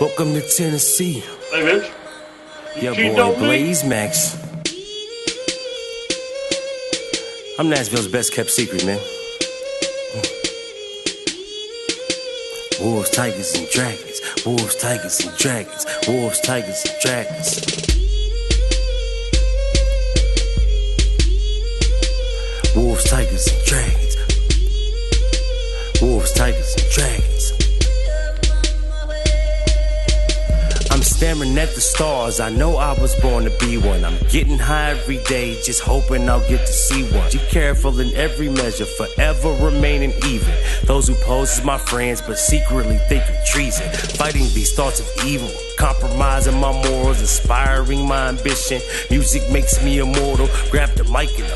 Welcome to Tennessee. Hey, Vince. Your cheating boy on me? Blaze Max. I'm Nashville's best kept secret, man. Wolves, tigers, and dragons. Wolves, tigers, and dragons. Wolves, tigers, and dragons. Wolves, tigers, and dragons. Wolves, tigers, and dragons. I'm staring at the stars, I know I was born to be one. I'm getting high every day, just hoping I'll get to see one. Be careful in every measure, forever remaining even. Those who pose as my friends, but secretly think of treason. Fighting these thoughts of evil, compromising my morals, inspiring my ambition. Music makes me immortal, grab the mic and I